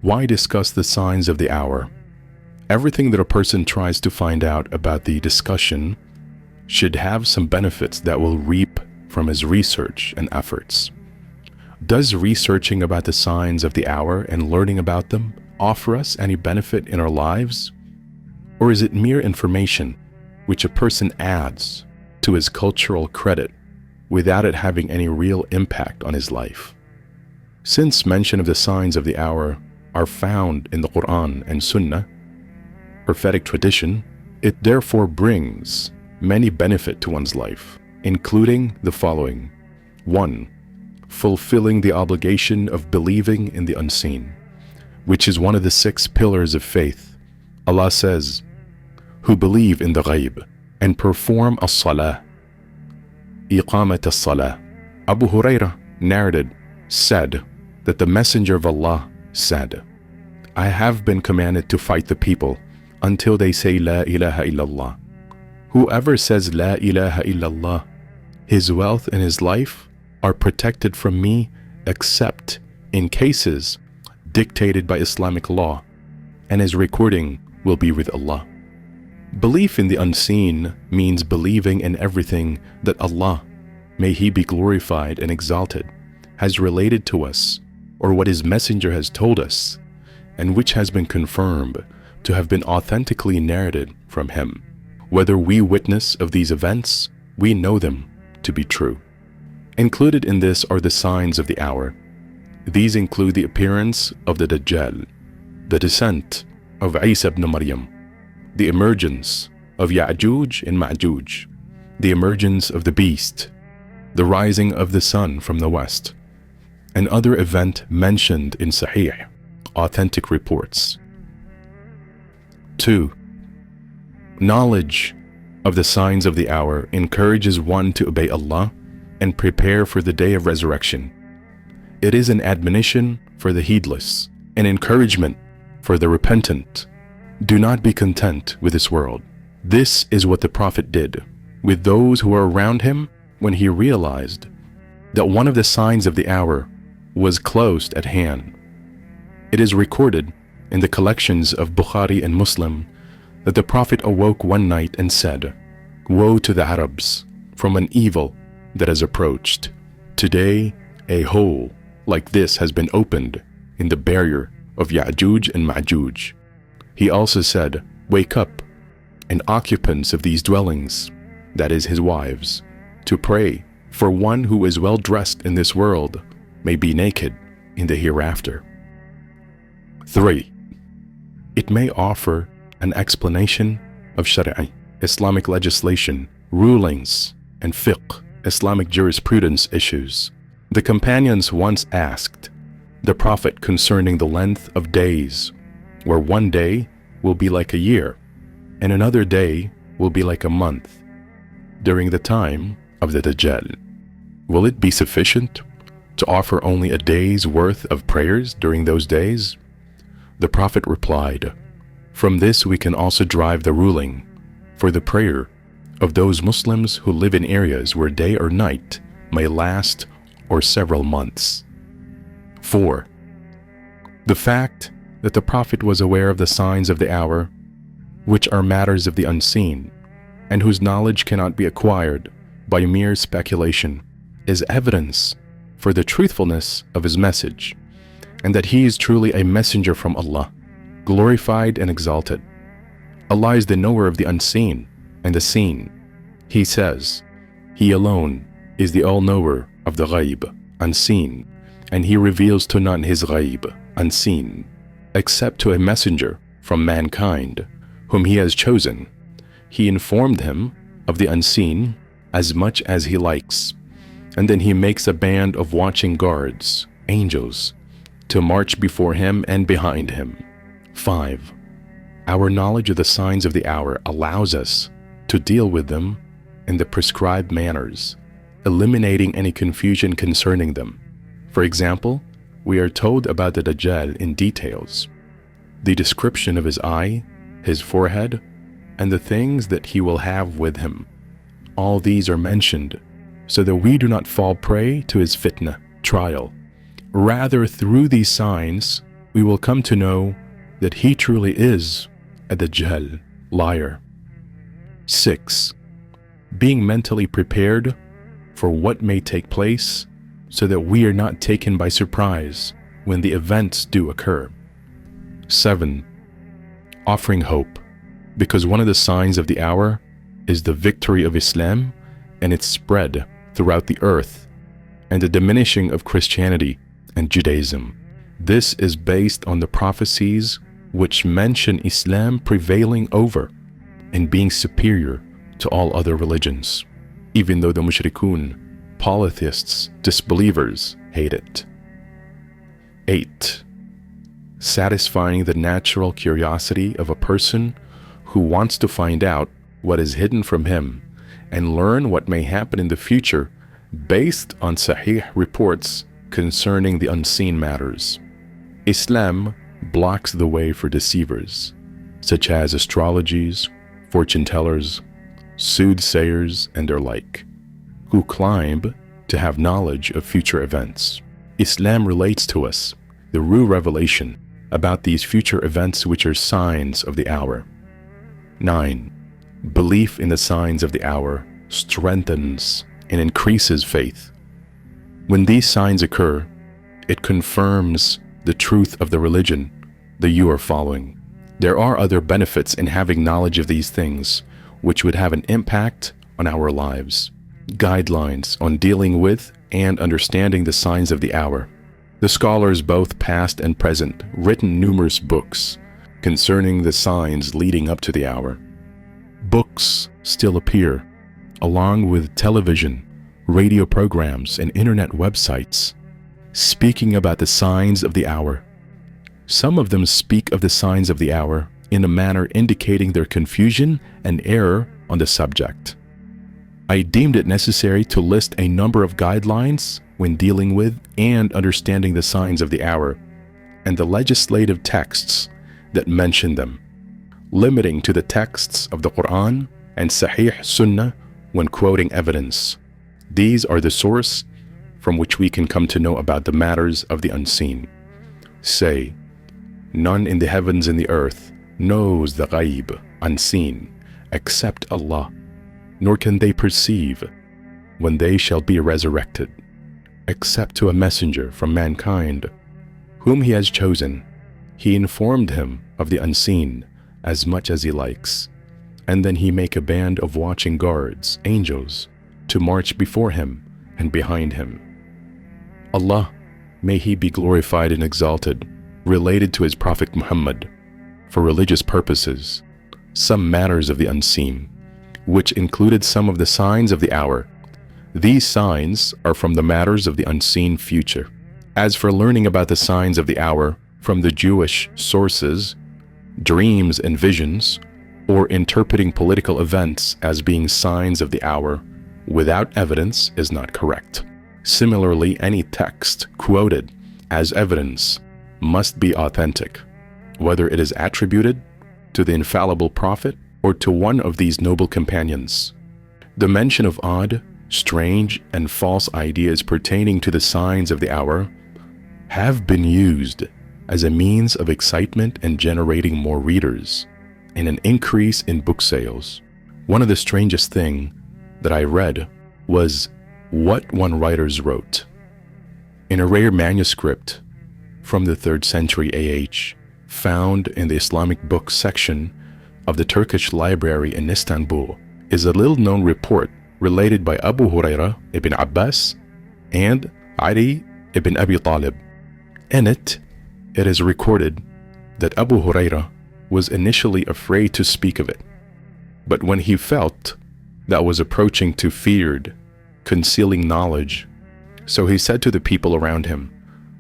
Why discuss the signs of the hour? Everything that a person tries to find out about the discussion should have some benefits that will reap from his research and efforts. Does researching about the signs of the hour and learning about them offer us any benefit in our lives? Or is it mere information which a person adds to his cultural credit without it having any real impact on his life? Since mention of the signs of the hour are found in the Quran and Sunnah, prophetic tradition, it therefore brings many benefit to one's life, including the following. 1. Fulfilling the obligation of believing in the unseen, which is one of the 6 pillars of faith. Allah says, who believe in the ghaib and perform as-salah, iqamat as-salah. Abu Hurairah said that the Messenger of Allah said, I have been commanded to fight the people until they say La ilaha illallah. Whoever says La ilaha illallah, his wealth and his life are protected from me except in cases dictated by Islamic law, and his recording will be with Allah. Belief in the unseen means believing in everything that Allah, may He be glorified and exalted, has related to us, or what His Messenger has told us, and which has been confirmed to have been authentically narrated from Him. Whether we witness of these events, we know them to be true. Included in this are the signs of the hour. These include the appearance of the Dajjal, the descent of Isa ibn Maryam, the emergence of Ya'juj and Ma'juj, the emergence of the beast, the rising of the sun from the west, and other event mentioned in Sahih, authentic reports. 2. Knowledge of the signs of the hour encourages one to obey Allah and prepare for the day of resurrection. It is an admonition for the heedless, an encouragement for the repentant. Do not be content with this world. This is what the Prophet did with those who were around him when he realized that one of the signs of the hour was close at hand. It is recorded in the collections of Bukhari and Muslim that the Prophet awoke one night and said, Woe to the Arabs from an evil that has approached. Today, a hole like this has been opened in the barrier of Ya'juj and Ma'juj. He also said, Wake up, and occupants of these dwellings, that is his wives, to pray, for one who is well dressed in this world may be naked in the hereafter. 3. It may offer an explanation of Shari'i, Islamic legislation, rulings, and fiqh, Islamic jurisprudence issues. The companions once asked the Prophet concerning the length of days, where one day will be like a year, and another day will be like a month, during the time of the Dajjal. Will it be sufficient to offer only a day's worth of prayers during those days? The Prophet replied, From this we can also derive the ruling for the prayer of those Muslims who live in areas where day or night may last or several months. 4. The fact that the Prophet was aware of the signs of the hour, which are matters of the unseen, and whose knowledge cannot be acquired by mere speculation, is evidence for the truthfulness of his message, and that he is truly a messenger from Allah, glorified and exalted. Allah is the knower of the unseen and the seen. He says, He alone is the all-knower of the ghaib, unseen, and He reveals to none His ghaib, unseen, except to a messenger from mankind, whom He has chosen. He informed him of the unseen as much as He likes, and then He makes a band of watching guards, angels, to march before Him and behind Him. 5. Our knowledge of the signs of the hour allows us to deal with them in the prescribed manners, eliminating any confusion concerning them. For example, we are told about the Dajjal in details, the description of his eye, his forehead, and the things that he will have with him. All these are mentioned so that we do not fall prey to his fitna, trial. Rather, through these signs, we will come to know that he truly is a Dajjal, liar. 6. Being mentally prepared for what may take place so that we are not taken by surprise when the events do occur. 7. Offering hope, because one of the signs of the hour is the victory of Islam and its spread throughout the earth, and the diminishing of Christianity and Judaism. This is based on the prophecies which mention Islam prevailing over and being superior to all other religions, even though the mushrikun, polytheists, disbelievers, hate it. 8. Satisfying the natural curiosity of a person who wants to find out what is hidden from him and learn what may happen in the future based on sahih reports concerning the unseen matters. Islam blocks the way for deceivers, such as astrologies, fortune tellers, soothsayers, and their like, who claim to have knowledge of future events. Islam relates to us the true revelation about these future events which are signs of the hour. 9. Belief in the signs of the hour strengthens and increases faith. When these signs occur, it confirms the truth of the religion that you are following. There are other benefits in having knowledge of these things which would have an impact on our lives. Guidelines on dealing with and understanding the signs of the hour. The scholars, both past and present, written numerous books concerning the signs leading up to the hour. Books still appear, along with television, radio programs, and internet websites, speaking about the signs of the hour. Some of them speak of the signs of the hour in a manner indicating their confusion and error on the subject. I deemed it necessary to list a number of guidelines when dealing with and understanding the signs of the hour, and the legislative texts that mention them, limiting to the texts of the Quran and Sahih Sunnah when quoting evidence. These are the source from which we can come to know about the matters of the unseen. Say, none in the heavens and the earth knows the ghaib, unseen, except Allah, nor can they perceive when they shall be resurrected, except to a messenger from mankind, whom he has chosen. He informed him of the unseen as much as he likes, and then he make a band of watching guards, angels, to march before him and behind him. Allah, may he be glorified and exalted, related to his Prophet Muhammad, for religious purposes, some matters of the unseen, which included some of the signs of the hour. These signs are from the matters of the unseen future. As for learning about the signs of the hour from the Jewish sources, dreams and visions, or interpreting political events as being signs of the hour without evidence is not correct. Similarly, any text quoted as evidence must be authentic, whether it is attributed to the infallible prophet or to one of these noble companions. The mention of odd, strange, and false ideas pertaining to the signs of the hour have been used as a means of excitement and generating more readers and an increase in book sales. One of the strangest things that I read was what one writer wrote. In a rare manuscript from the 3rd century AH, found in the Islamic books section of the Turkish library in Istanbul, is a little-known report related by Abu Huraira ibn Abbas and Ali ibn Abi Talib. In it is recorded that Abu Huraira was initially afraid to speak of it, but when he felt that was approaching to feared, concealing knowledge, so he said to the people around him,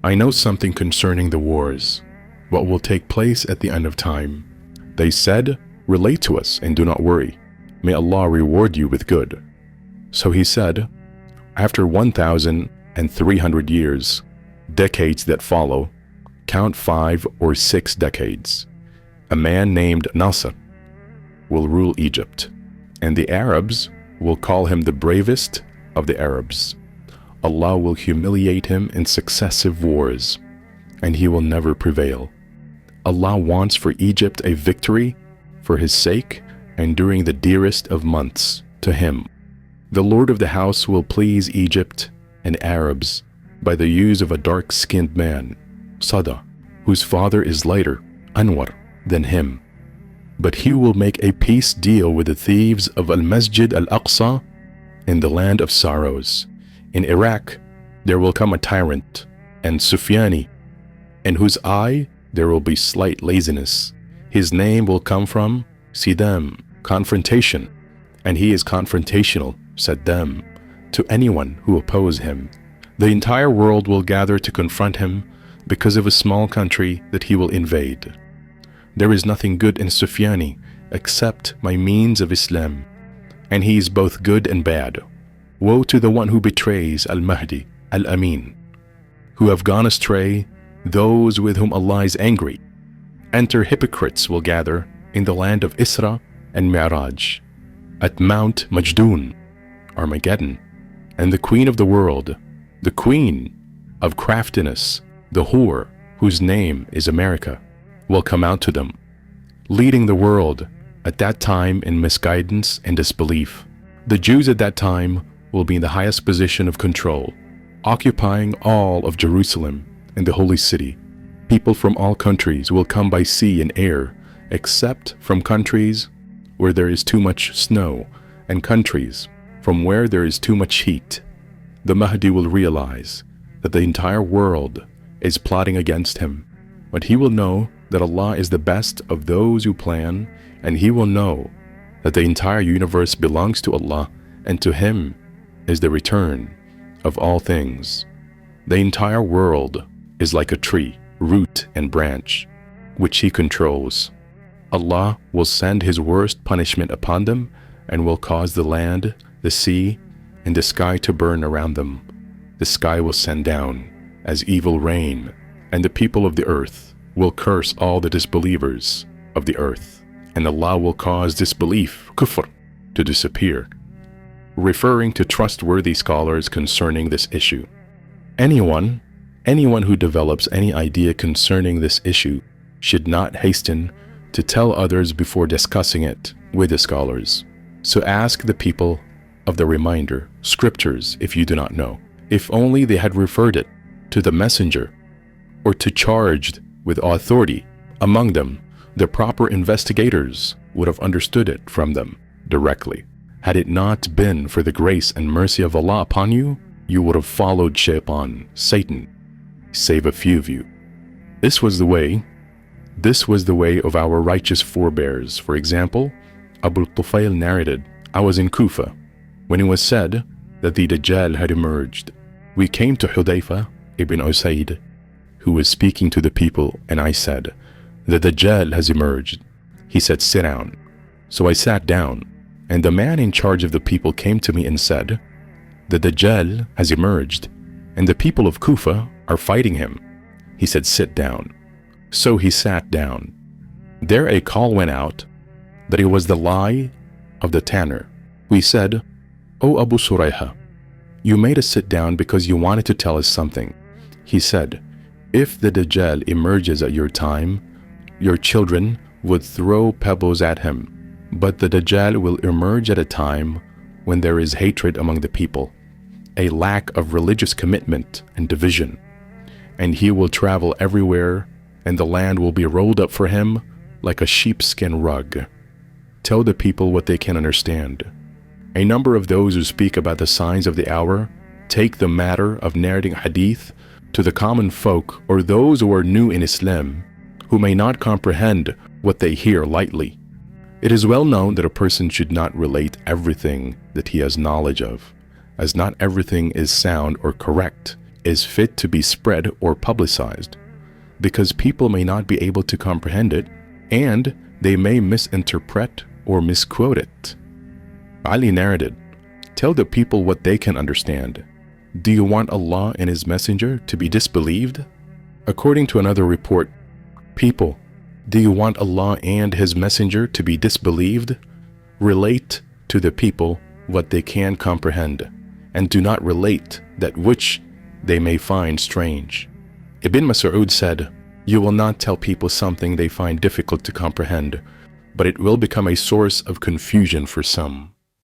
I know something concerning the wars, what will take place at the end of time. They said, relate to us and do not worry. May Allah reward you with good. So he said, after 1,300 years, decades that follow, count 5 or 6 decades, a man named Nasr will rule Egypt, and the Arabs will call him the bravest of the Arabs. Allah will humiliate him in successive wars, and he will never prevail. Allah wants for Egypt a victory for his sake and during the dearest of months to him. The Lord of the house will please Egypt and Arabs by the use of a dark-skinned man, Sada, whose father is lighter, Anwar, than him. But he will make a peace deal with the thieves of Al-Masjid Al-Aqsa in the land of sorrows. In Iraq, there will come a tyrant, and Sufyani, in whose eye there will be slight laziness. His name will come from Sidam, confrontation, and he is confrontational, Saddam, to anyone who oppose him. The entire world will gather to confront him because of a small country that he will invade. There is nothing good in Sufyani except by means of Islam, and he is both good and bad. Woe to the one who betrays Al-Mahdi, Al-Amin, who have gone astray, those with whom Allah is angry. Enter hypocrites will gather in the land of Isra and Mi'raj, at Mount Majdoon, Armageddon, and the queen of the world, the queen of craftiness, the whore, whose name is America, will come out to them, leading the world at that time in misguidance and disbelief. The Jews at that time will be in the highest position of control, occupying all of Jerusalem and the holy city. People from all countries will come by sea and air, except from countries where there is too much snow and countries from where there is too much heat. The Mahdi will realize that the entire world is plotting against him, but he will know that Allah is the best of those who plan, and he will know that the entire universe belongs to Allah, and to him is the return of all things. The entire world is like a tree, root and branch, which he controls. Allah will send his worst punishment upon them and will cause the land, the sea, and the sky to burn around them. The sky will send down as evil rain, and the people of the earth will curse all the disbelievers of the earth, and Allah will cause disbelief, kufr, to disappear. Referring to trustworthy scholars concerning this issue. Anyone who develops any idea concerning this issue should not hasten to tell others before discussing it with the scholars. So ask the people of the reminder, scriptures, if you do not know. If only they had referred it to the messenger or to charged with authority among them, the proper investigators would have understood it from them directly. Had it not been for the grace and mercy of Allah upon you, you would have followed Shaitan, Satan, save a few of you. This was the way of our righteous forebears. For example, Abu Tufail narrated, I was in Kufa when it was said that the Dajjal had emerged. We came to Hudayfa ibn Usaid, who was speaking to the people, and I said, the Dajjal has emerged. He said, sit down. So I sat down, and the man in charge of the people came to me and said, the Dajjal has emerged, and the people of Kufa are fighting him. He said, sit down. So he sat down. There a call went out that it was the lie of the tanner. We said, O Abu Surayha, you made us sit down because you wanted to tell us something. He said, if the Dajjal emerges at your time, your children would throw pebbles at him, but the Dajjal will emerge at a time when there is hatred among the people, a lack of religious commitment and division, and he will travel everywhere, and the land will be rolled up for him like a sheepskin rug. Tell the people what they can understand. A number of those who speak about the signs of the hour take the matter of narrating hadith to the common folk or those who are new in Islam, who may not comprehend what they hear lightly. It is well known that a person should not relate everything that he has knowledge of, as not everything is sound or correct, is fit to be spread or publicized, because people may not be able to comprehend it, and they may misinterpret or misquote it. Ali narrated, tell the people what they can understand. Do you want Allah and His Messenger to be disbelieved? According to another report, people, do you want Allah and His Messenger to be disbelieved? Relate to the people what they can comprehend, and do not relate that which they may find strange. Ibn Mas'ud said, "You will not tell people something they find difficult to comprehend, but it will become a source of confusion for some."